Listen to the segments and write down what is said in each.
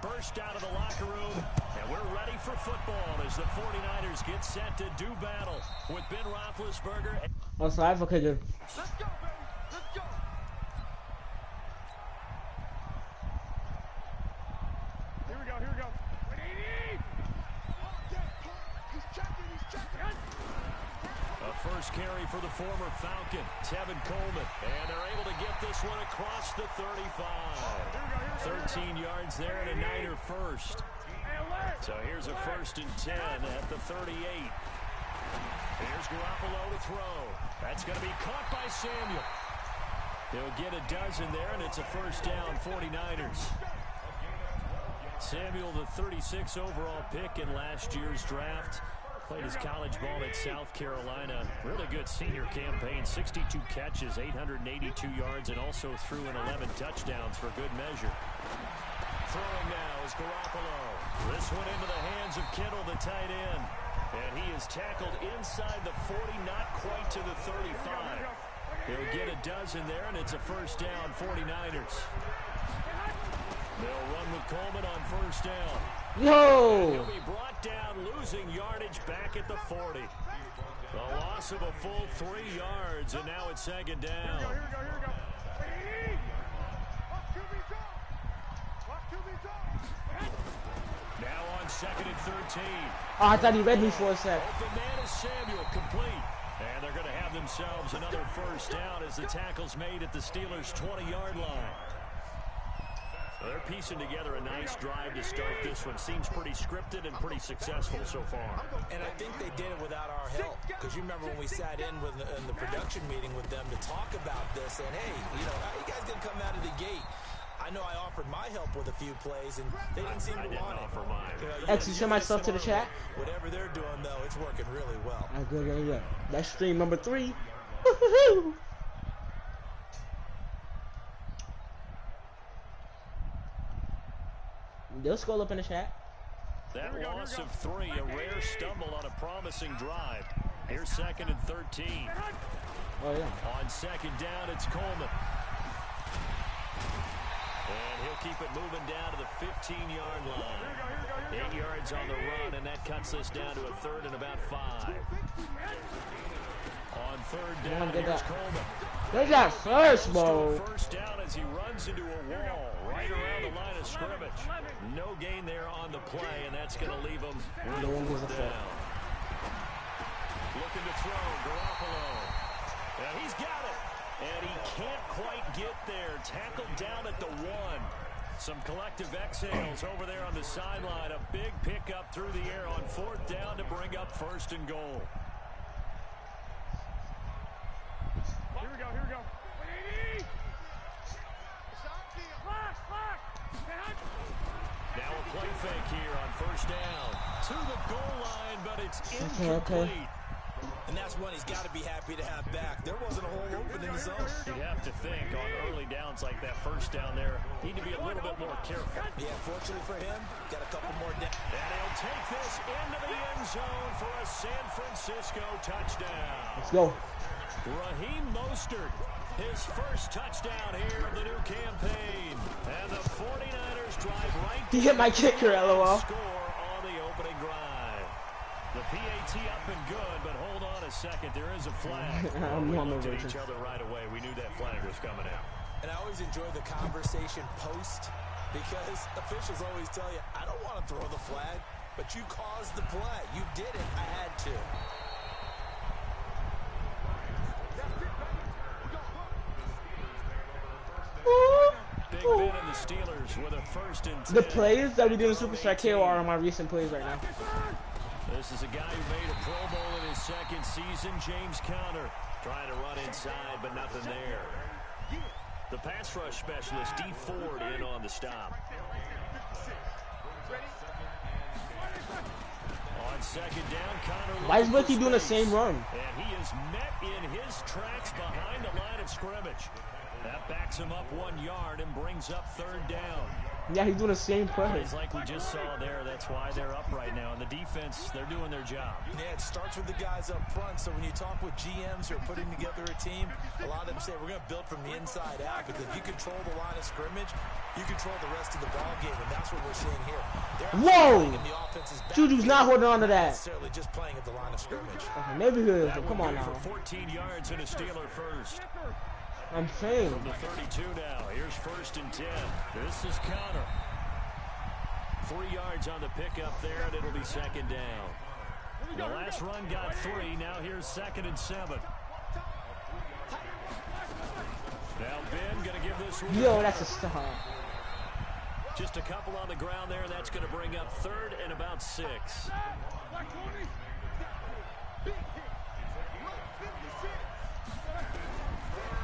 burst out of the locker room, and we're ready for football as the 49ers get set to do battle with Ben Roethlisberger. Oh, so I've okay, good. Let's go, baby. Let's go. Here we go. Here we go. He's checking. A first carry for the former Falcon, Tevin Coleman. And they're able to get this one across the 35. 13 yards there and a Niner first. So here's a 1st and 10 at the 38. Here's Garoppolo to throw. That's going to be caught by Samuel. He'll get a dozen there, and it's a 1st down, 49ers. Samuel, the 36 overall pick in last year's draft. Played his college ball at South Carolina. Really good senior campaign. 62 catches, 882 yards, and also threw in 11 touchdowns for good measure. Throwing now is Garoppolo. This one into the hands of Kittle, the tight end. And he is tackled inside the 40, not quite to the 35. He'll get a dozen there, and it's a 1st down, 49ers. They'll run with Coleman on 1st down. Yo! He'll be brought down, losing yardage back at the 40. A loss of a full 3 yards, and now it's 2nd down. Here we go. Now on 2nd and 13. Oh, I thought he read me for a sec. Open man is Samuel, complete. And they're going to have themselves another 1st down as the tackle's made at the Steelers' 20-yard line. They're piecing together a nice drive to start this one. Seems pretty scripted and pretty successful so far. And I think they did it without our help. Because you remember when we sat in the production meeting with them to talk about this, and hey, how you guys gonna come out of the gate? I know I offered my help with a few plays, and they didn't seem to want it. Offer mine. Actually, send my stuff to the chat. Whatever they're doing, though, it's working really well. Good. That's stream number 3. Woohoo! They'll scroll up in the chat. That loss of 3, a rare stumble on a promising drive. Here's 2nd and 13. Oh, yeah. On 2nd down, it's Coleman. And he'll keep it moving down to the 15-yard line. 8 yards on the run, and that cuts us down to a 3rd and about 5. On 3rd down, here's Coleman. There's that first, bro. 1st down as he runs into a wall right around the line of scrimmage. No gain there on the play, and that's going to leave him with a 4th down. Looking to throw, Garoppolo. And he's got it. And he can't quite get there. Tackled down at the 1. Some collective exhales over there on the sideline. A big pickup through the air on 4th down to bring up 1st and goal. Here we go. Now a play fake here on 1st down. To the goal line, but it's incomplete. Okay. And that's one he's got to be happy to have back. There wasn't a hole open in the zone. You'd have to think on early downs like that 1st down there, need to be a little bit more careful. Yeah, fortunately for him, got a couple more down. And he'll take this into the end zone for a San Francisco touchdown. Let's go. Raheem Mostert, his 1st touchdown here of the new campaign. And the 49ers drive right He hit my kicker, LOL. score on the opening drive. The PAT up and good, but hold on a second. There is a flag. We looked at each other right away. We knew that flag was coming out. And I always enjoy the conversation post because officials always tell you, I don't want to throw the flag, but you caused the play. You did it. I had to. Big Ben and the Steelers with a 1st and 10. The plays that we do in Superstar KO are my recent plays right now. This is a guy who made a Pro Bowl in his 2nd season, James Conner. Trying to run inside, but nothing there. The pass rush specialist, D. Ford, in on the stop. On 2nd down, Conner. Why is Ricky doing the same run? And he is met in his tracks behind the line of scrimmage. That backs him up 1 yard and brings up 3rd down. Yeah, he's doing the same play. Plays like we just saw there, that's why they're up right now. And the defense, they're doing their job. Yeah, it starts with the guys up front. So when you talk with GMs who are putting together a team, a lot of them say we're going to build from the inside out, because if you control the line of scrimmage, you control the rest of the ball game, and that's what we're seeing here. Whoa! Juju's not holding on to that. Necessarily just playing at the line of scrimmage. Okay, maybe he is, but come on now. For 14 yards and a Steeler first. I'm saying. From the 32 now. Here's 1st and 10. This is Connor. 3 yards on the pickup there, and it'll be 2nd down. The last run got 3. Now here's 2nd and 7. Now Ben going to give this one. Yo, that's a star. Just a couple on the ground there, and that's going to bring up 3rd and about 6.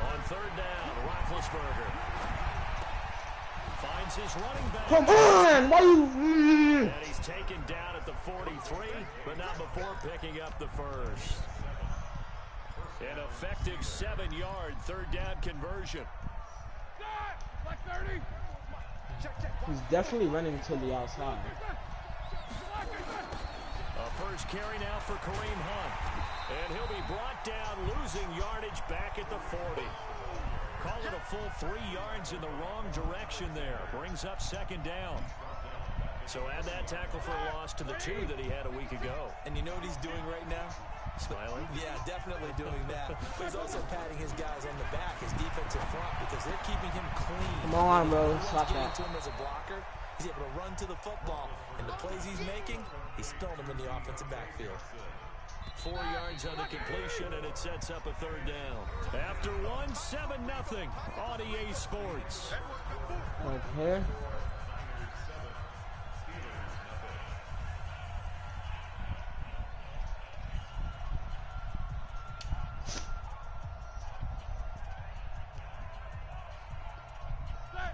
On 3rd down, Roethlisberger finds his running back. Come on! Why you... And he's taken down at the 43, but not before picking up the first. An effective 7-yard 3rd down conversion. He's definitely running to the outside. A first carry now for Kareem Hunt. And he'll be brought down, losing yardage back at the 40. Call it a full 3 yards in the wrong direction there. Brings up 2nd down. So add that tackle for a loss to the 2 that he had a week ago. And you know what he's doing right now? Smiling? Yeah, definitely doing that. But he's also patting his guys on the back, his defensive front, because they're keeping him clean. Come on, bro. Stop Getting that. to him as a blocker, he's able to run to the football. And the plays he's making, he's spilling them in the offensive backfield. 4 yards on the completion, and it sets up a 3rd down. After 1, 7-0 on EA Sports. Okay.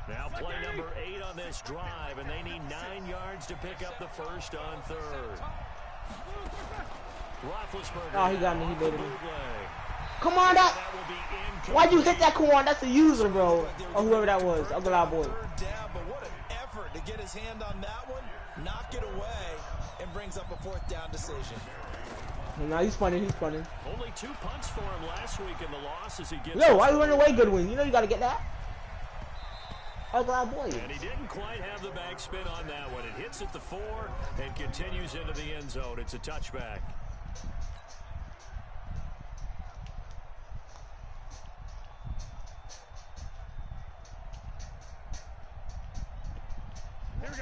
Now play number 8 on this drive, and they need 9 yards to pick up the first on 3rd. Roethlisberger. Oh, he got me. He baited me. Come on, that. Why'd you hit that corn? That's a user, bro. Or whoever that was. Other loud boy. 3rd down, but what an effort to get his hand on that one, knock it away, and brings up a 4th down decision. Now he's punting. He's punting. Only 2 punts for him last week in the loss as he gets. Yo, why you running away, Goodwin? You know you got to get that. Other loud boy. And he didn't quite have the backspin on that one. It hits at the 4 and continues into the end zone. It's a touchback.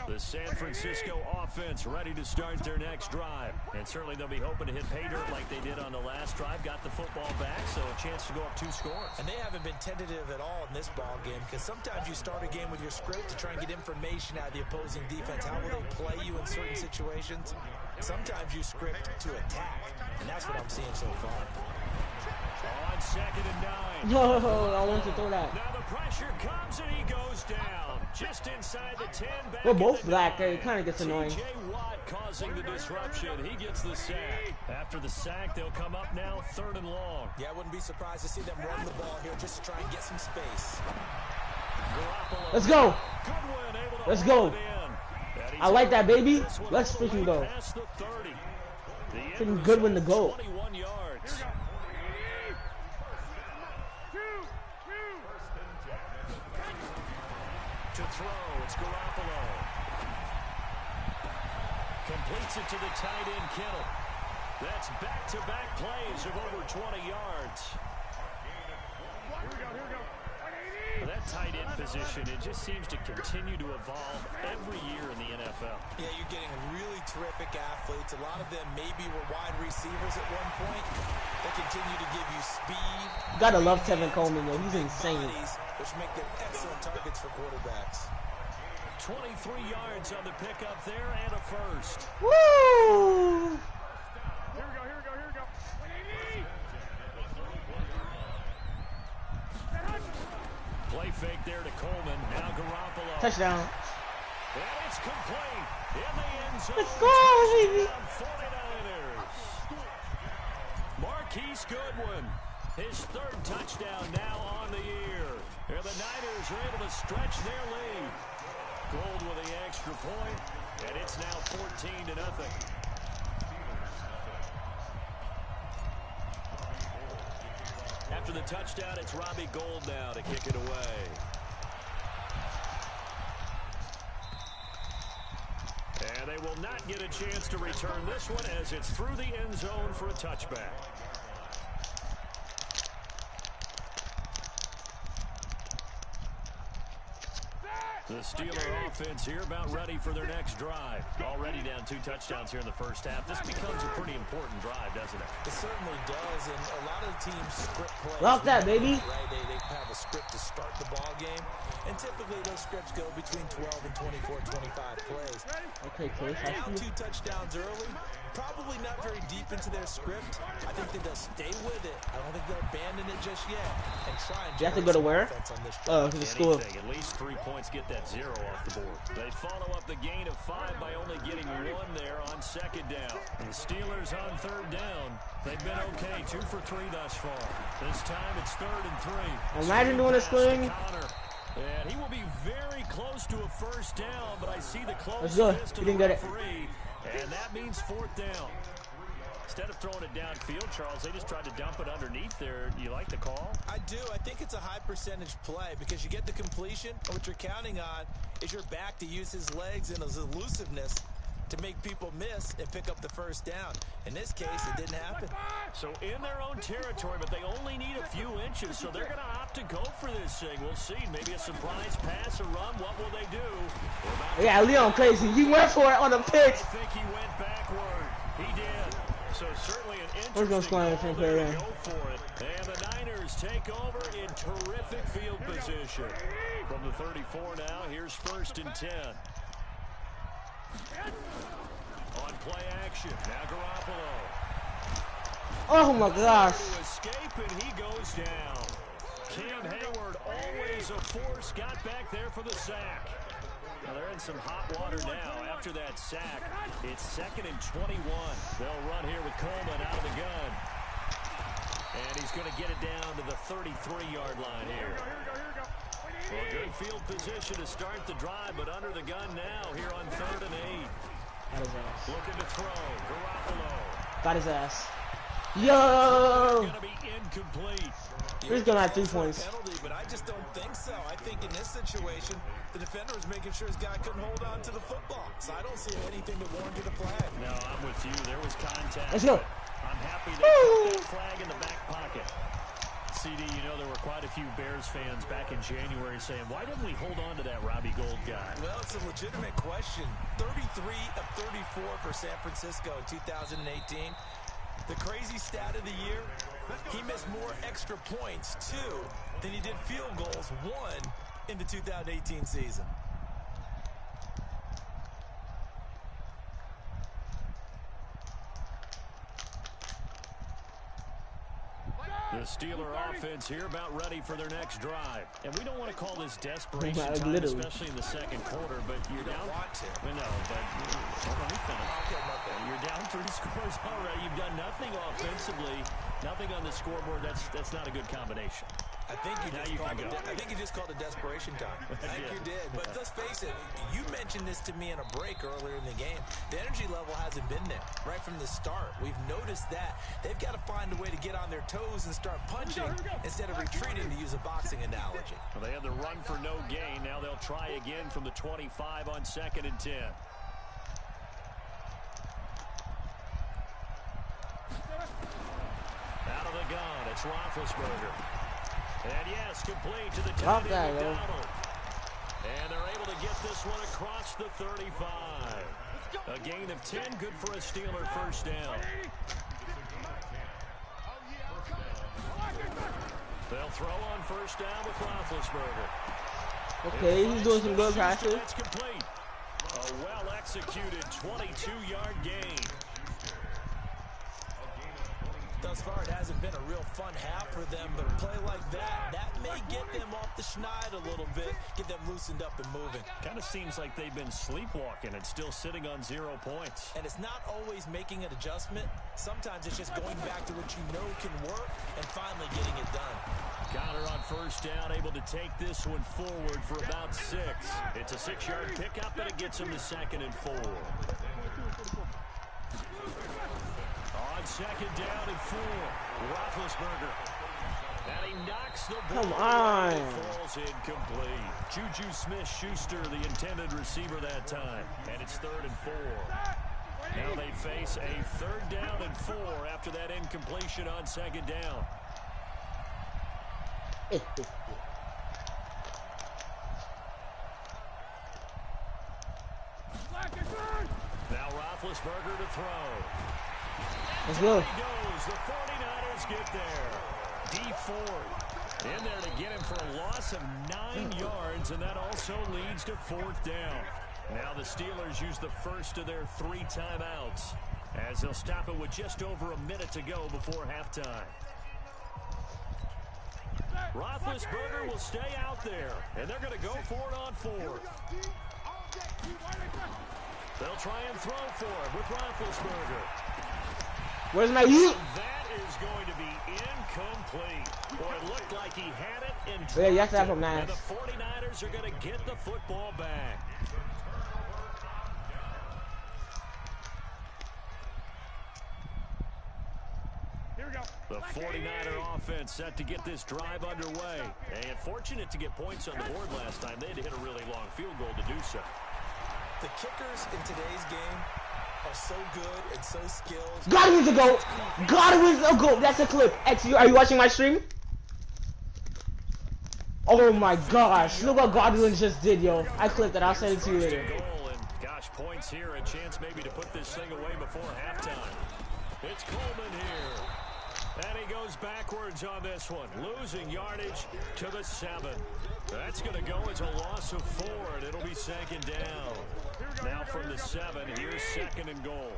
The San Francisco offense ready to start their next drive. And certainly they'll be hoping to hit pay dirt like they did on the last drive. Got the football back, so a chance to go up 2 scores. And they haven't been tentative at all in this ball game, because sometimes you start a game with your script to try and get information out of the opposing defense. How will they play you in certain situations? Sometimes you script to attack, and that's what I'm seeing so far. On 2nd and 9. No, I want to throw that. Now the pressure comes and he goes down. Just inside the 10. We're both black. It kind of gets annoying. T.J. Watt causing the disruption. He gets the sack. After the sack, they'll come up now 3rd and long. Yeah, I wouldn't be surprised to see them run the ball here just to try and get some space. Garoppolo. Let's go. Goodwin able to Let's go. hold it in. And he's I like that, baby. this one Let's all the freaking way go. past the 30. The end Freaking Goodwin to result, go. 21 yards. To throw, it's Garoppolo. Completes it to the tight end, Kittle. That's back-to-back plays of over 20 yards. That tight end position, it just seems to continue to evolve every year in the NFL. Yeah, you're getting really terrific athletes. A lot of them maybe were wide receivers at one point. They continue to give you speed. Gotta love Tevin Coleman, though. He's insane. Bodies, which make them excellent targets for quarterbacks. 23 yards on the pickup there and a first. Woo! Here we go, here we go, here we go. 180. Play fake there to Coleman. Now Garoppolo. Touchdown. And it's complete in the end zone. Let's go, baby. Touchdown 49ers. Marquise Goodwin, his 3rd touchdown now on the year. And the Niners are able to stretch their lead. Gold with the extra point, and it's now 14-0. After the touchdown, it's Robbie Gould now to kick it away. And they will not get a chance to return this one as it's through the end zone for a touchback. The Steeler offense here about ready for their next drive. Already down 2 touchdowns here in the first half. This becomes a pretty important drive, doesn't it? It certainly does, and a lot of teams script plays. Love that, baby. Right? They have a script to start the ball game, and typically those scripts go between 12 and 24, 25 plays. Okay, Chase. Down 2 touchdowns early, probably not very deep into their script. I think that they'll stay with it. I don't think they'll abandon it just yet and try and You have to go to where? Oh, to the school. At least 3 points, get that 0 off the board. They follow up the gain of 5 by only getting 1 there on second down. The Steelers on third down. They've been okay, 2 for 3 thus far. This time it's 3rd and 3. Imagine doing a sling. And he will be very close to a first down, but I see the close good. fist He of the didn't get it. referee, and that means 4th down. Instead of throwing it downfield, Charles, they just tried to dump it underneath there. Do you like the call? I do. I think it's a high percentage play because you get the completion, and what you're counting on is your back to use his legs and his elusiveness to make people miss and pick up the first down. In this case, it didn't happen. So in their own territory, but they only need a few inches, so they're going to opt to go for this thing. We'll see. Maybe a surprise pass or run. What will they do? Yeah, Leon crazy. He went for it on the pitch. I think he went backward. He did. So certainly an We're going to interesting play to go for it. And the Niners take over in terrific field position. From the 34 now, here's 1st and 10. On play action, now Garoppolo. Oh my gosh. To escape, and he goes down. Cam Hayward, always a force, got back there for the sack. Now they're in some hot water now after that sack. It's 2nd and 21. They'll run here with Coleman out of the gun. And he's going to get it down to the 33-yard line here. Well, good field position to start the drive, but under the gun now here on 3rd and 8. Looking to throw. Garoppolo. Got his ass. Yo! Going to be incomplete. He's going to have 3 points. Penalty, but I just don't think so. I think in this situation, the defender was making sure his guy couldn't hold on to the football. So I don't see anything to warrant a flag. No, I'm with you. There was contact. Let's go. I'm happy they put that flag in the back pocket. CD, you know, there were quite a few Bears fans back in January saying, why didn't we hold on to that Robbie Gould guy? Well, it's a legitimate question. 33 of 34 for San Francisco in 2018. The crazy stat of the year, he missed more extra points, 2, than he did field goals, 1, in the 2018 season. The Steeler offense here about ready for their next drive. And we don't want to call this desperation Yeah, time, literally. especially in the second quarter, but you're down. Want to. No, but hold on, you're down 3 scores already. You've done nothing offensively, nothing on the scoreboard. That's not a good combination. I think you just called it desperation time. I think you did. But let's face it, you mentioned this to me in a break earlier in the game. The energy level hasn't been there right from the start. We've noticed that. They've got to find a way to get on their toes and start punching instead of retreating, to use a boxing analogy. Well, they had the run for no gain. Now they'll try again from the 25 on 2nd and 10. Out of the gun, it's Roethlisberger. And yes, complete to the tight end, McDonald. And they're able to get this one across the 35. A gain of 10, good for a Steeler first down. They'll throw on first down with Roethlisberger. Okay, he's doing some good passes. It's complete. A well-executed 22-yard gain. The thus far, it hasn't been a real fun half for them, but a play like that may get them off the schneid a little bit, get them loosened up and moving. Kind of seems like they've been sleepwalking and still sitting on 0 points. And it's not always making an adjustment. Sometimes it's just going back to what you know can work and finally getting it done. Connor on first down, able to take this one forward for about 6. It's a 6-yard pickup, and it gets him to 2nd and 4. On 2nd down and 4, Roethlisberger. And he knocks the ball. Come on. Falls incomplete. Juju Smith-Schuster, the intended receiver that time. And it's 3rd and 4. Now they face a 3rd down and 4 after that incompletion on 2nd down. Now Roethlisberger to throw. Let's go. He goes. The 49ers get there. D Ford in there to get him for a loss of 9 yards, and that also leads to 4th down. Now the Steelers use the first of their 3 timeouts as they'll stop it with just over a minute to go before halftime. Roethlisberger will stay out there, and they're going to go for it on 4th. They'll try and throw for it with Roethlisberger. Where's my youth? That is going to be incomplete. Boy, it looked like he had it and Yeah, you have to have him and nice. the 49ers are going to get the football back. Here we go. The 49er offense set to get this drive underway. And fortunate to get points on the board last time. They had to hit a really long field goal to do so. The kickers in today's game are so good and so skilled. Godwin's a goat. Godwin's a goat. That's a clip. X, are you watching my stream? Oh my gosh. Look what Godwin just did, yo. I clipped it. I'll send it to you later. Goal, and gosh, points here. A chance maybe to put this thing away before halftime. It's Coleman here. And he goes backwards on this one. Losing yardage to the 7. That's going to go as a loss of 4, and it'll be 2nd down. Now from the 7, here's 2nd and goal.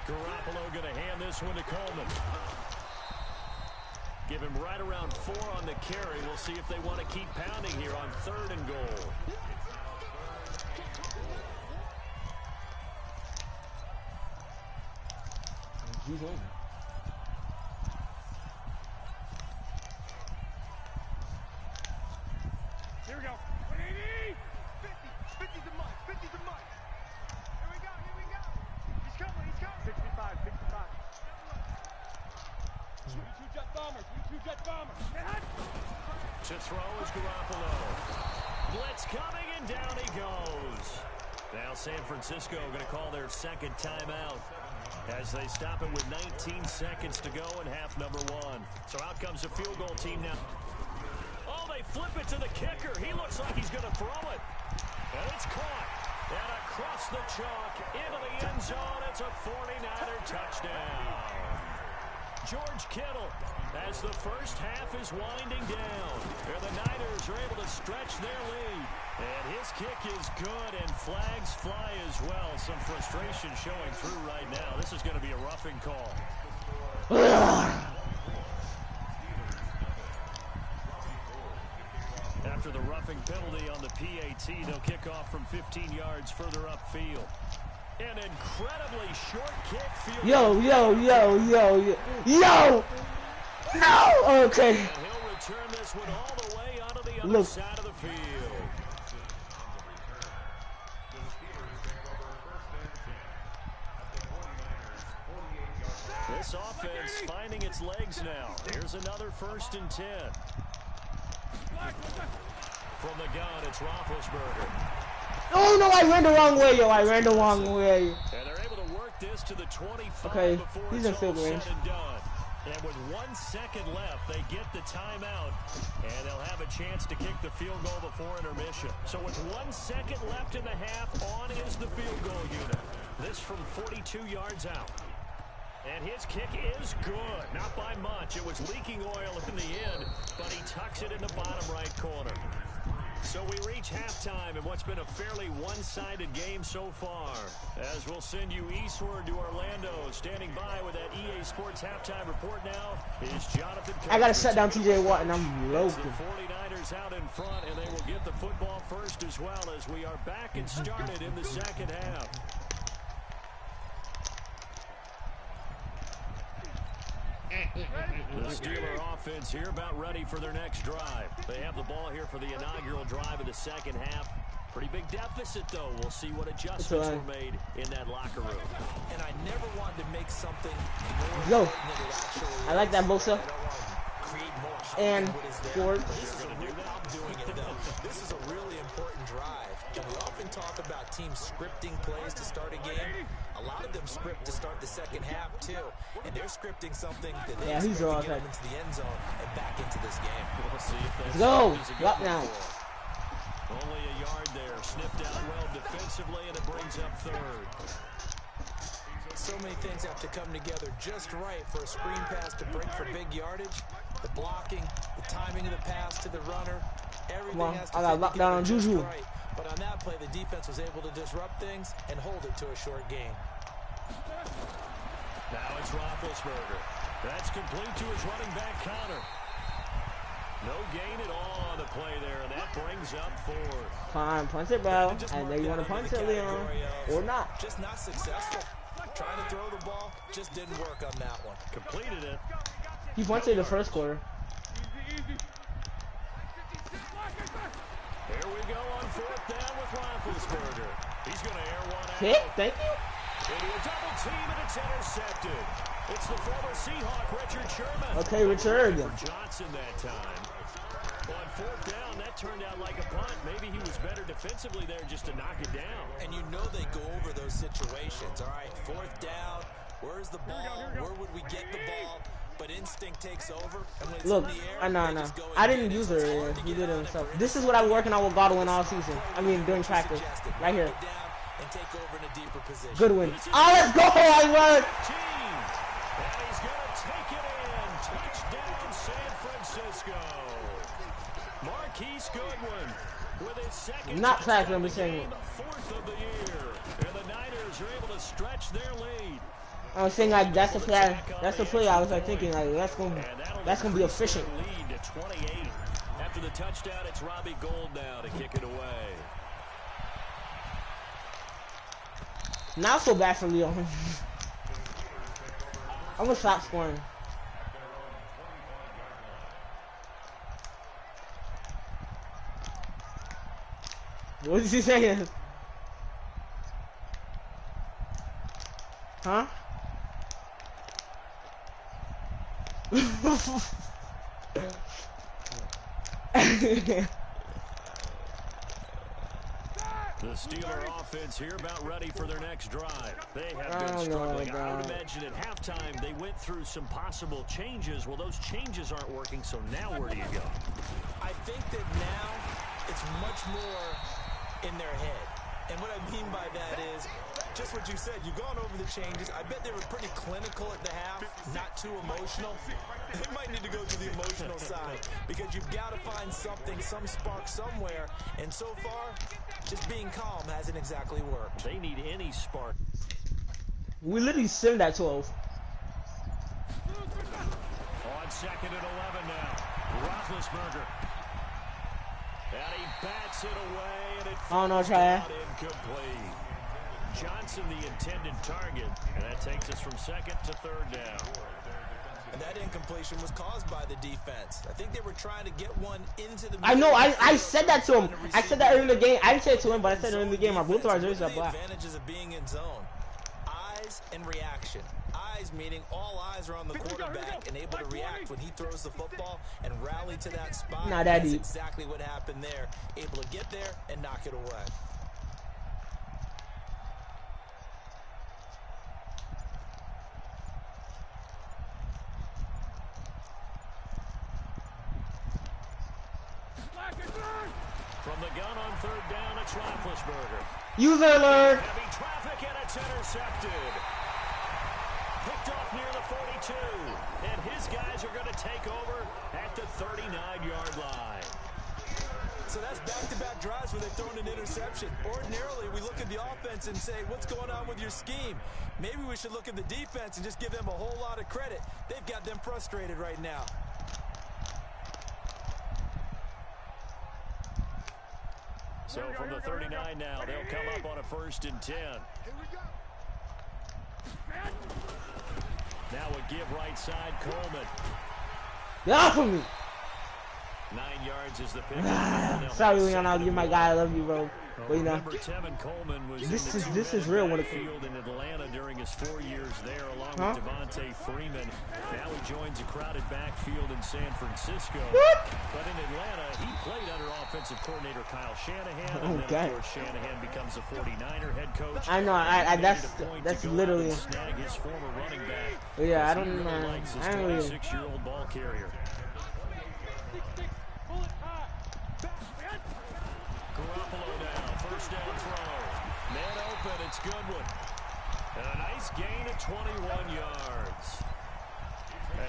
Garoppolo going to hand this one to Coleman. Give him right around 4 on the carry. We'll see if they want to keep pounding here on 3rd and goal. He's in. Here we go. 180. 50. 50's a mutt. 50's a mutt. Here we go. Here we go. He's coming. He's coming. 65. 65. 22 jet bombers. 22 jet bombers. To throw is Garoppolo. Blitz coming, and down he goes. Now San Francisco going to call their 2nd timeout as they stop it with 19 seconds to go in half number 1. So out comes the field goal team now. Oh, they flip it to the kicker. He looks like he's going to throw it. And it's caught. And across the chalk into the end zone. It's a 49er touchdown. George Kittle as the first half is winding down. And the Niners are able to stretch their lead. And his kick is good, and flags fly as well. Some frustration showing through right now. This is going to be a roughing call. After the roughing penalty on the PAT, they'll kick off from 15 yards further upfield. An incredibly short kick field. Yo. No! Okay. And he'll return this one all the way onto the other Look. side of the field. This offense finding its legs now. Here's another 1st and 10. From the gun, it's Roethlisberger. Oh no, I ran the wrong way, yo. I ran the wrong way. And they're able to work this to the 25 Okay, before he's it's in field all range. said and done. And with 1 second left, they get the timeout, and they'll have a chance to kick the field goal before intermission. So with 1 second left in the half, on is the field goal unit. This from 42 yards out. And his kick is good. Not by much. It was leaking oil in the end, but he tucks it in the bottom right corner. So we reach halftime in what's been a fairly one-sided game so far. As we'll send you eastward to Orlando. Standing by with that EA Sports halftime report now is Jonathan. I gotta shut down TJ Watt and I'm low. The 49ers out in front, and they will get the football first as well as we are back and started in the second half. The Steeler offense here about ready for their next drive. They have the ball here for the inaugural drive of the second half. Pretty big deficit, though. We'll see what adjustments were made in that locker room. And I never wanted to make something Yo, more than it actually I like that Bosa. And Ford. I'm doing it, though. This is a really important drive. And we often talk about teams scripting plays to start a game. A lot of them script to start the second half, too. And they're scripting something that they expect to get them into the end zone and back into this game. We'll see if that's Drop now. Only a yard there. Sniffed out well defensively, and it brings up third. So many things have to come together just right for a screen pass to break for big yardage. The blocking, the timing of the pass to the runner, everything has to got locked down on Juju. Right. But on that play, the defense was able to disrupt things and hold it to a short gain. Now it's Roethlisberger. That's complete to his running back counter. No gain at all on the play there, and that brings up fourth. Fine, punch it, bro. And there you want to punch it, Leon. Or not. Just not successful. Trying to throw the ball, just didn't work on that one. Completed it. He punched it the first quarter. Here we go on fourth down with Roethlisberger. He's going to air one out. Hit, thank you. Into a double team, and it's intercepted. It's the former Seahawk, Richard Sherman. Okay, Richard. For Johnson that time. On fourth down, that turned out like a punt. Maybe he was better defensively there just to knock it down. And you know they go over those situations, all right? Fourth down, where's the ball? Where would we get the ball? But instinct takes over. And when it's Look, in the air, no. I didn't use it earlier. He did it himself. This is what I'm working on with Godwin all season. I mean, during practice. Right here. And take over in a deeper position. Good win. Oh, let's go! I won! And he's going to take it in. Touchdown, San Francisco. Marquise Goodwin with his second not tackling, I'm saying. Fourth of the year. And the Niners are able to stretch their lead. I was saying like that's the play. That's the play. I was like thinking like that's gonna be efficient. Lead to 28. After the touchdown, it's Robbie Gould now to kick it away. Not so bad for Leon. I'm gonna stop scoring. What is he saying? Huh? The Steeler offense here about ready for their next drive. They have been struggling. I would imagine at halftime they went through some possible changes. Well, those changes aren't working, so now where do you go? I think that now it's much more in their head. And what I mean by that is just what you said. You've gone over the changes. I bet they were pretty clinical at the half, not too emotional. They might need to go to the emotional side because you've got to find something, some spark somewhere. And so far, just being calm hasn't exactly worked. They need any spark. We literally send that 12. On second and 11 now. Roethlisberger. And he bats it away, and it falls out incomplete. Johnson, the intended target, and that takes us from second to third down. And that incompletion was caused by the defense. I think they were trying to get one into the middle. I know, I said that to him. I said that earlier in the game. I didn't say it to him, but I said it in the game. Our both of our jerseys are black. The advantages of being in zone. Eyes and reaction. Eyes meaning all eyes are on the quarterback and able to react when he throws the football and rally to that spot. Not that deep. That's exactly what happened there. Able to get there and knock it away. From the gun on third down, it's Roethlisberger. User alert! Heavy traffic, and it's intercepted. Picked off near the 42, and his guys are going to take over at the 39-yard line. So that's back-to-back drives where they've thrown an interception. Ordinarily, we look at the offense and say, what's going on with your scheme? Maybe we should look at the defense and just give them a whole lot of credit. They've got them frustrated right now. So from the 39 now, they'll come up on a 1st and 10. Now a give right side, Coleman. Get off of me! 9 yards is the pick. Sorry, Leon, I'll give my guy. I love you, bro. But you know, Tevin Coleman was this is real when it field in Atlanta during his 4 years there, along with Devontae Freeman. Now he joins a crowded backfield in San Francisco. But in Atlanta, he played under offensive coordinator Kyle Shanahan, and then of course Shanahan becomes a 49er head coach. I know, that's literally. Snag his former running back. Yeah, I don't know. Likes his 26-year-old ball carrier. Garoppolo now, 1st down throw. Man open, it's Goodwin. And a nice gain of 21 yards.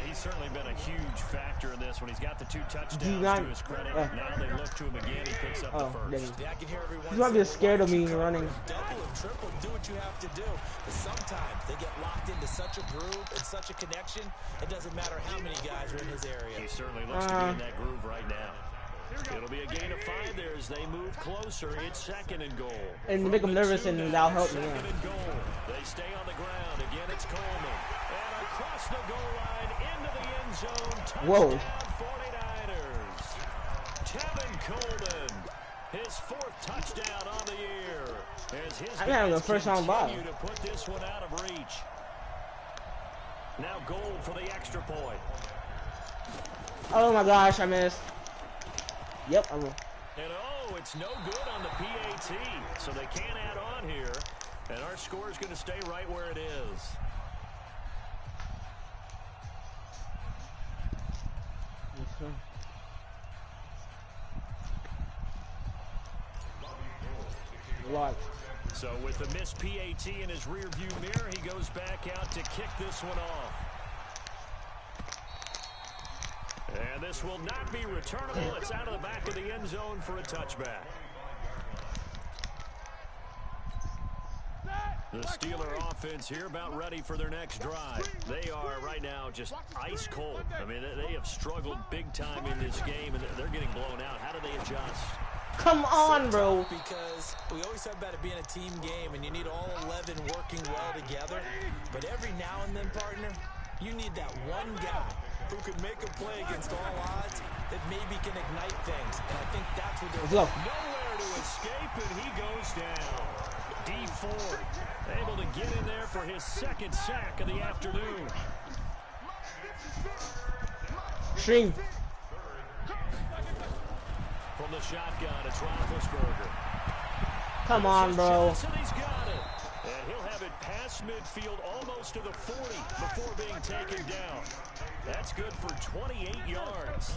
He's certainly been a huge factor in this when he's got the 2 touchdowns to his credit. Now they look to him again, he picks up the first. Yeah, I can hear everyone. He's probably scared of me running. Double and triple, do what you have to do. But sometimes they get locked into such a groove and such a connection, it doesn't matter how many guys are in his area. He certainly looks to be in that groove right now. It'll be a gain of 5 there as they move closer. It's 2nd and goal. And make them nervous, and that'll help me. 2nd and goal. They stay on the ground. Again, it's Coleman. And across the goal line into the end zone. Touchdown, 49ers. Tevin Coleman, his 4th touchdown on the year. As his I got the first round ball. To put this one out of reach. Now goal for the extra point. Oh my gosh, I missed. Yep, I will. And oh, it's no good on the PAT, so they can't add on here. And our score is going to stay right where it is. Okay. What? So with the missed PAT in his rearview mirror, he goes back out to kick this one off. And this will not be returnable. It's out of the back of the end zone for a touchback. The Steeler offense here about ready for their next drive. They are right now just ice cold. I mean, they have struggled big time in this game, and they're getting blown out. How do they adjust? Come on, bro. Because we always talk about it being a team game, and you need all 11 working well together. But every now and then, partner, you need that one guy who can make a play against all odds that maybe can ignite things. And I think that's what they're doing. Nowhere to escape, and he goes down. D Ford able to get in there for his 2nd sack of the afternoon. String. From the shotgun, it's Roethlisberger. Come on, bro. He's got it. And he'll have it past midfield almost to the 40 before being taken down. That's good for 28 yards.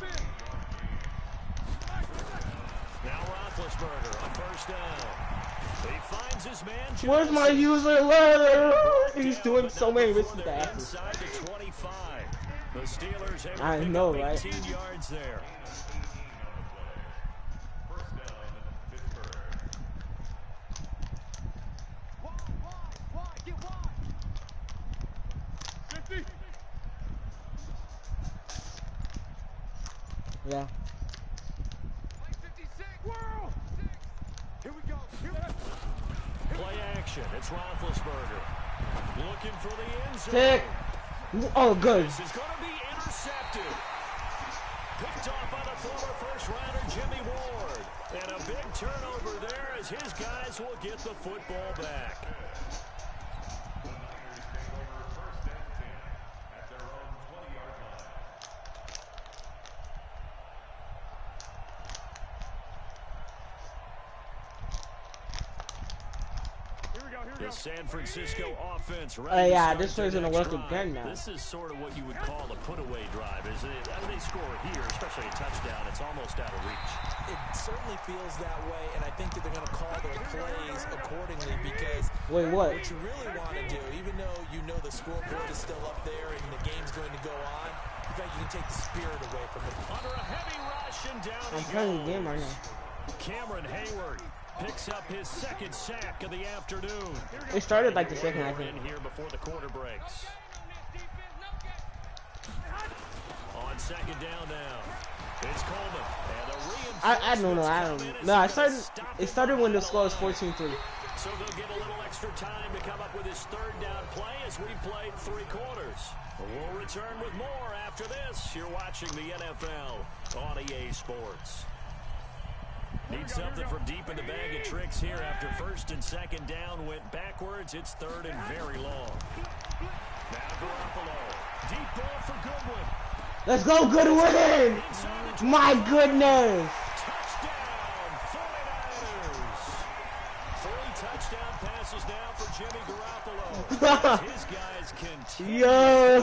Now Roethlisberger on 1st down. He finds his man. Where's my user letter? He's doing so many risky passes. Inside the 25. The Steelers have I know, right? 18 yards there. Yeah. Here we go. Play action. It's Roethlisberger. Looking for the end zone. Tick. Oh, good. This is going to be intercepted. Picked off by the former first-rounder Jimmy Ward. And a big turnover there as his guys will get the football back. The San Francisco offense. Yeah, this one's gonna work again now. This is sort of what you would call a put-away drive, isn't it? As they score here, especially a touchdown, it's almost out of reach. It certainly feels that way, and I think that they're going to call their plays accordingly because wait, what you really want to do, even though you know the scoreboard is still up there and the game's going to go on, in fact, you can take the spirit away from it. Under a heavy rush and down I'm playing the game right now. Cameron Hayward picks up his second sack of the afternoon. It started like the second, I think. In here before the quarter breaks. On second down now, it's Coleman. I don't know. No, it started when the score was 14-3. So they'll get a little extra time to come up with his third down play as we played 3 quarters. We'll return with more after this. You're watching the NFL on EA Sports. Need something from deep in the bag of tricks here after first and second down went backwards. It's third and very long. Now Garoppolo. Deep ball for Goodwin. Let's go, Goodwin! My goodness! Touchdown, 49ers! 3 touchdown passes now for Jimmy Garoppolo. His guys continue. Yo!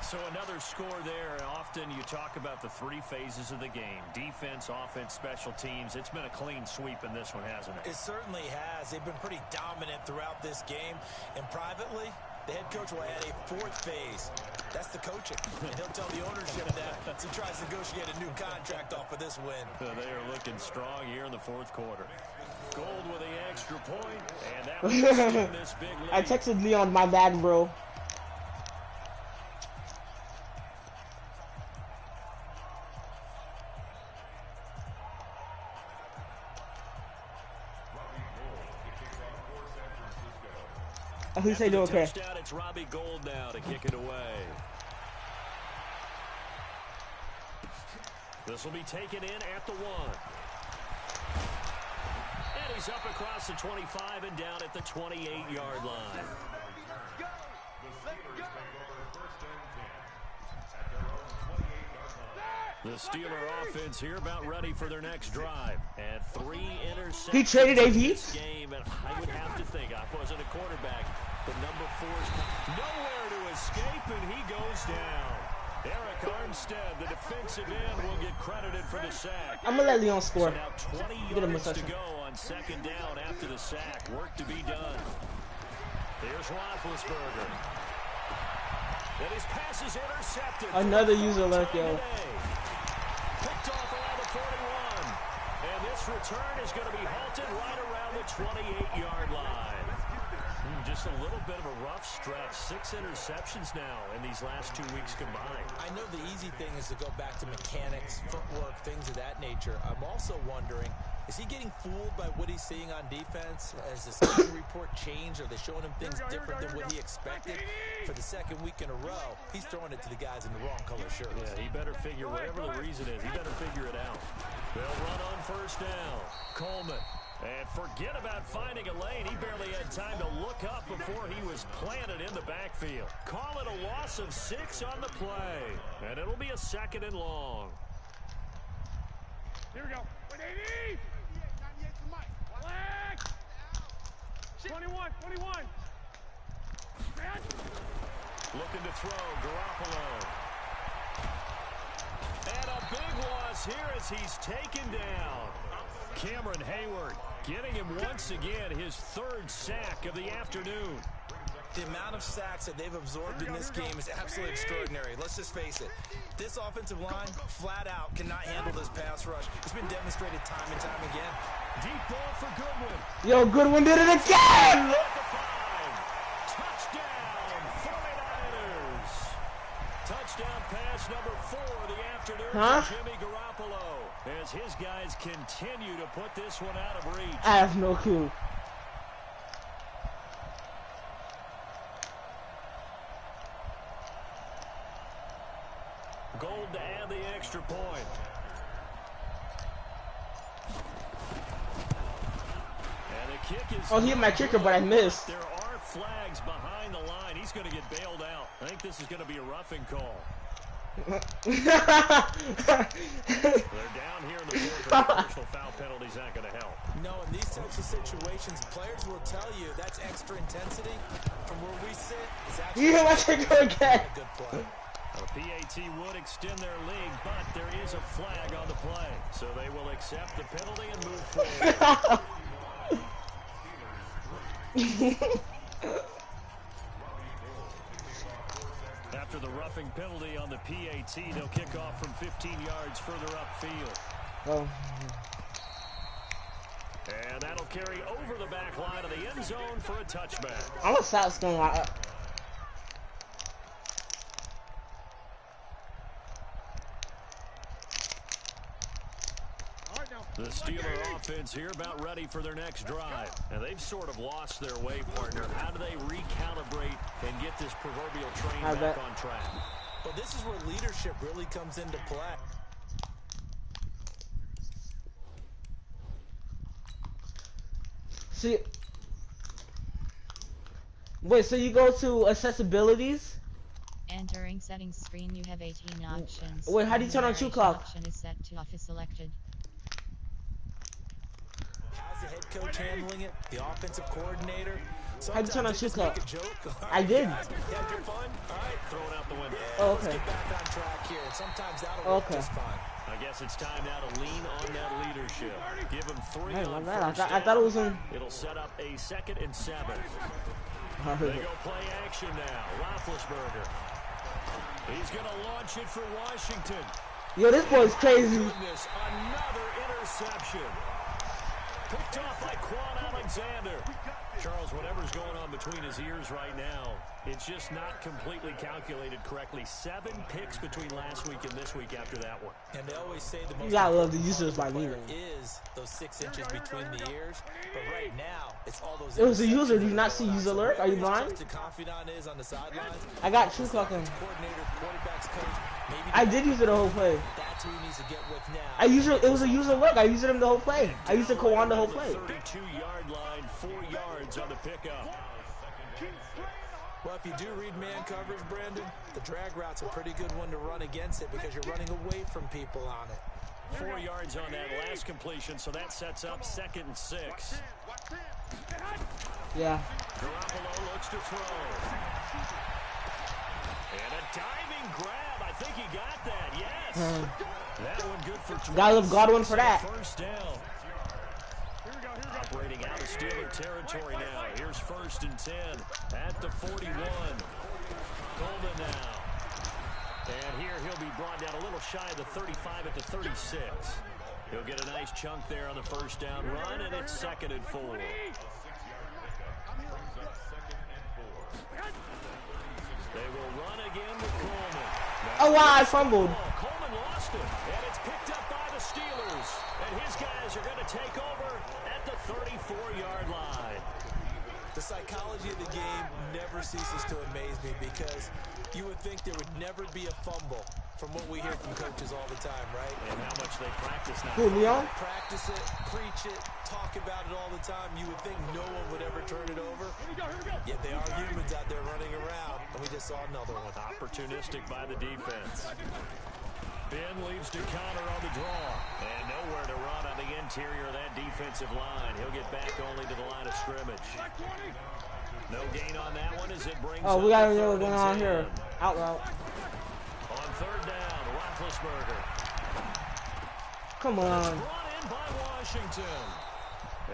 So another score there. Often you talk about the 3 phases of the game. Defense, offense, special teams. It's been a clean sweep in this one, hasn't it? It certainly has. They've been pretty dominant throughout this game. And privately, the head coach will add a 4th phase. That's the coaching. And he'll tell the ownership that as he tries to negotiate a new contract off of this win. They are looking strong here in the 4th quarter. Gold with the extra point. And that was this big lead. I texted Leon my Madden, bro. Who say do okay? Touchdown, it's Robbie Gould now to kick it away. This will be taken in at the 1. And he's up across the 25 and down at the 28-yard line. The Steeler offense here about ready for their next drive. And 3 interceptions. He traded AV? This game, and I would have to think, I wasn't a quarterback, but number 4's nowhere to escape, and he goes down. Eric Armstead, the defensive end, will get credited for the sack. I'm going to let Leon score. So now 20 yards to go on second down after the sack. Work to be done. Here's Roethlisberger. And his pass is intercepted. Another user alert, yo. Picked off around the 41. And this return is going to be halted right around the 28-yard line. Just a little bit of a rough stretch. 6 interceptions now in these last 2 weeks combined. I know the easy thing is to go back to mechanics, footwork, things of that nature. I'm also wondering, is he getting fooled by what he's seeing on defense? Has the scouting report changed? Are they showing him things different than what he expected? For the 2nd week in a row, he's throwing it to the guys in the wrong color shirts. Yeah, he better figure, whatever the reason is, he better figure it out. They'll run on first down. Coleman. And forget about finding a lane. He barely had time to look up before he was planted in the backfield. Call it a loss of 6 on the play. And it'll be a 2nd and long. Here we go. 180. 98 to Mike. Black. 21. Looking to throw. Garoppolo. And a big loss here as he's taken down. Cameron Hayward getting him once again his 3rd sack of the afternoon. The amount of sacks that they've absorbed in this game is absolutely extraordinary. Let's just face it. This offensive line, flat out, cannot handle this pass rush. It's been demonstrated time and time again. Deep ball for Goodwin. Yo, Goodwin did it again! Touchdown, 49ers. Touchdown pass number 4 of the afternoon for Jimmy Garoppolo. As his guys continue to put this one out of reach. I have no clue. Gold to add the extra point. And the kick is... Oh, he hit my kicker, but I missed. There are flags behind the line. He's going to get bailed out. I think this is going to be a roughing call. They're down here in the 4th. Personal foul penalty's not going to help. No, in these types of situations, players will tell you that's extra intensity. From where we sit, it's actually You watch it go again. a good play. The PAT would extend their lead, but there is a flag on the play. So they will accept the penalty and move forward. After the roughing penalty on the PAT, they'll kick off from 15 yards further upfield. Oh. And that'll carry over the back line of the end zone for a touchback. I'm a South going out. The Steeler offense here about ready for their next drive. And they've sort of lost their way, partner. How do they recalibrate and get this proverbial train back on track? Well, this is where leadership really comes into play. See, wait, so you go to accessibilities? Entering settings screen, you have 18 options. Wait, how do you turn on shoe clock? Option is set to off is selected. How's the head coach handling it? The offensive coordinator? How do you turn on shoe clock? I did. You had your fun? All right, Throw it out the window. Yeah, oh, let's okay. get back on track here. And sometimes that'll work just fine. I guess it's time now to lean on that leadership. Give him 3 Hey, on man, first I thought it was in. It'll set up a 2nd and 7. They go play action now. Roethlisberger. He's going to launch it for Washington. Yo, this boy's crazy. Goodness, another interception. Picked off by Quan Alexander. Charles, whatever's going on between his ears right now, it's just not completely calculated correctly. 7 picks between last week and this week after that one. And they always say the most You gotta love the important users by part me, of the man. player is those 6 inches between the ears. But right now, it's all those. It was a user. interceptions Do you not that are see going on. user So alert? Are you whoever his blind? trusted confidant is on the sidelines. I got shoe clock on. Coordinator, quarterback's coach. Maybe I did use it the whole play. That's who he needs to get with now. It was a user alert. I used it in the whole play. I used the Kawan the whole play. 32-yard line, 4 yards on the pickup. Well, if you do read man coverage, Brandon, the drag route's a pretty good one to run against it because you're running away from people on it. 4 yards on that last completion, so that sets up 2nd and 6. Yeah. Garoppolo looks to throw. And a diving grab. I think he got that. Yes. That one good for 20. Gotta love Godwin for that. First down. Operating out of Steeler territory now. Here's 1st and 10 at the 41. Golden now. And here he'll be brought down a little shy of the 35 at the 36. He'll get a nice chunk there on the first down run, and it's 2nd and 4. They will run again with Coleman. Oh, wow, I fumbled. Coleman lost it, and it's picked up by the Steelers. And his guys are going to take over at the 34-yard line. The psychology of the game never ceases to amaze me because you would think there would never be a fumble from what we hear from coaches all the time, right? And how much they practice now. Who, Leon? Practice it, preach it, talk about it all the time. You would think no one would ever turn it over. Yet they are humans out there running around, and we just saw another one. Opportunistic by the defense. Ben leaves to counter on the draw. And nowhere to run on the interior of that defensive line. He'll get back only to the line of scrimmage. No gain on that one as it brings Oh, we gotta up know what's 3rd going and on 10. here. Out route. On 3rd down, Roethlisberger. Come on. Brought in by Washington.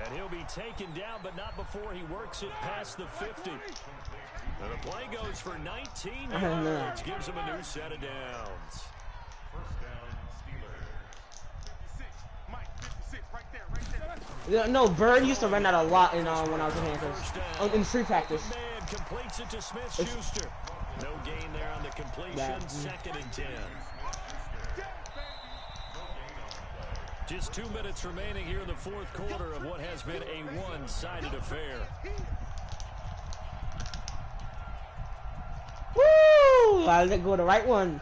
And he'll be taken down, but not before he works it past the 50. And the play goes for 19 yards. Gives him a new set of downs. No, Bird used to run that a lot in when I was in handcuffs. In free practice. Man completes it to Smith-Schuster. No gain there on the completion. 2nd and 10. Just 2 minutes remaining here in the 4th quarter of what has been a one-sided affair. Woo! I let go of the right one.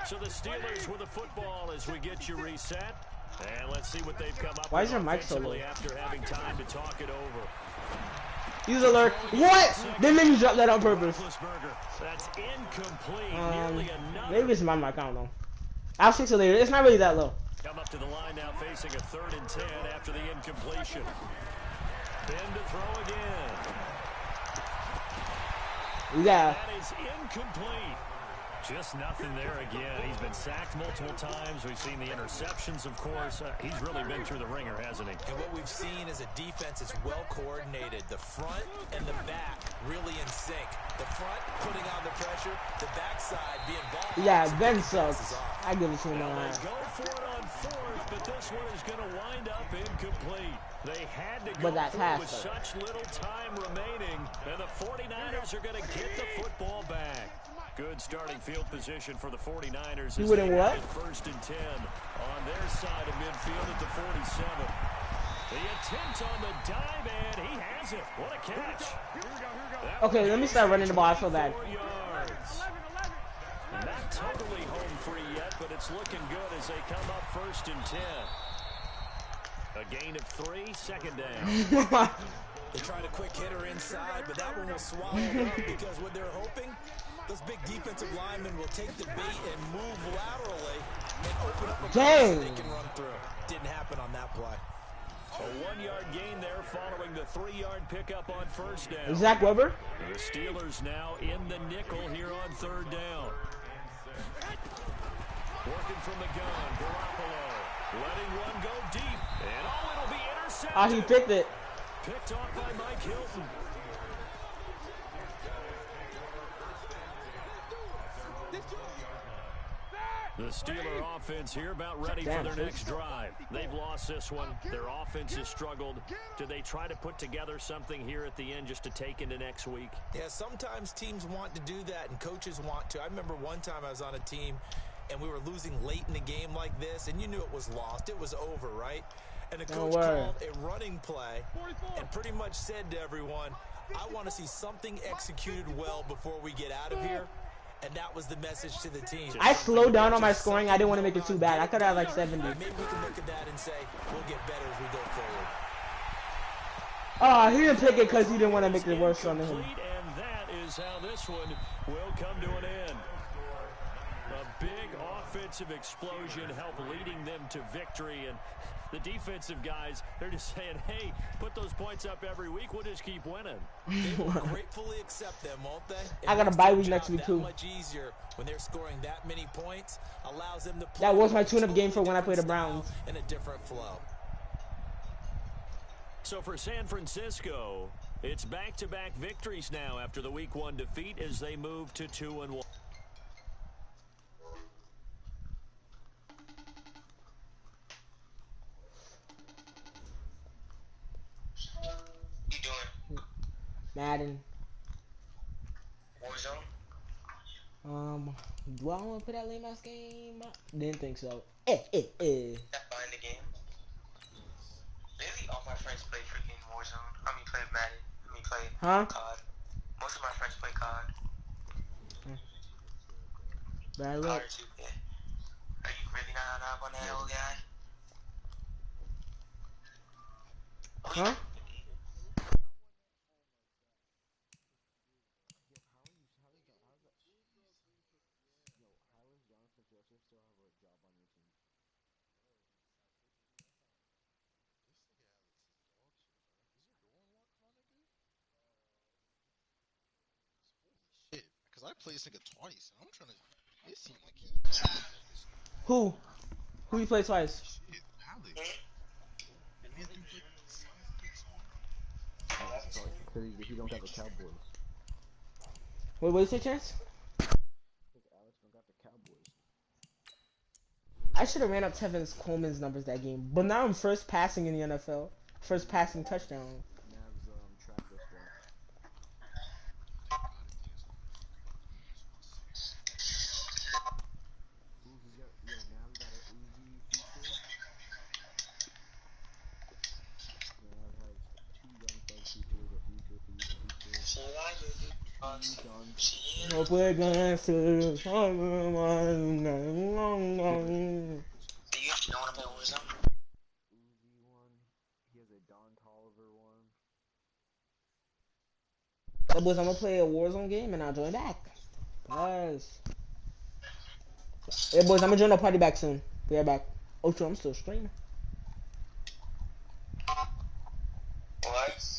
So the Steelers with the football as we get you reset. And let's see what they've come up Why with is your mic so low? offensively after having time to talk it over. User alert. What? They made me drop that on purpose. That's incomplete. Nearly another. Maybe it's my mic. I don't know. I'll fix it later. It's not really that low. Come up to the line now facing a 3rd and 10 after the incompletion. Ben to throw again. Yeah. That is incomplete. Just nothing there again. He's been sacked multiple times. We've seen the interceptions, of course. He's really been through the ringer, hasn't he? And what we've seen is a defense that's well coordinated. The front and the back really in sync. The front putting on the pressure, the backside being ball. Yeah, Ben sucks. I give it to him. Now they go for it on fourth, but this one is going to wind up incomplete. They had to go with such little time remaining, and the 49ers are going to get the football back. Good starting field position for the 49ers. He wouldn't what? First and 10 on their side of midfield at the 47. The attempt on the dive, and he has it. What a catch. Okay, let me start running the ball. I feel bad. Not totally home free yet, but it's looking good as they come up first and 10. A gain of 3, second down. They tried a quick hitter inside, but that one will swallow up because what they're hoping, those big defensive linemen will take the bait and move laterally and open up a pass they can run through. Didn't happen on that play. A 1-yard gain there following the 3-yard pickup on first down. Zach Weber? The Steelers now in the nickel here on third down. Working from the gun, Garoppolo letting one go deep, and it'll be intercepted. Oh, he picked it. Picked off by Mike Hilton. The Steeler offense here about ready for their next drive. They've lost this one. Their offense has struggled. Do they try to put together something here at the end just to take into next week? Yeah, sometimes teams want to do that and coaches want to. I remember one time I was on a team and we were losing late in the game like this, and you knew it was lost. It was over, right? And the coach called a running play and pretty much said to everyone, I want to see something executed well before we get out of here. And that was the message to the team. I slowed down on my scoring. I didn't want to make it too bad. I could have like 70. Maybe we can look at that and say, we'll get better as we go forward. Oh, he didn't pick it because he didn't want to make it worse on him. And that is how this one will come to an end. A big offensive explosion helped leading them to victory. And the defensive guys, they're just saying, hey, put those points up every week. We'll just keep winning. They will gratefully accept them, won't they? I got a bye week next week, too. Much easier when they're scoring that many points, allows them to play. That was my tune-up game for when I played the Browns. In a different flow. So for San Francisco, it's back-to-back victories now after the Week 1 defeat as they move to 2-1. Madden. Warzone? Do I want to play that lame ass game? Didn't think so. That fine the game. Really, all my friends play freaking Warzone. I mean, play Madden. I mean, play COD. Most of my friends play COD. Bad luck. Yeah. Are you really not up on that old guy? Huh? I played this nigga twice, and I'm trying to. It seemed like he. Who? Who you play twice? Shit, Alex. Because he don't got the Cowboys. Wait, what is your chance? Because Alex don't got the Cowboys. I should have ran up Tevin Coleman's numbers that game, but now I'm first passing in the NFL. First passing touchdown. Nav's track this one. Hope we're gonna see. Do you actually know when I play Warzone? Uzi one. He has a Don Tolliver one. So boys, I'm gonna play a Warzone game and I'll join back. Yes. Hey boys, I'm gonna join the party back soon. Be right back. Oh, sure, I'm still streaming. What?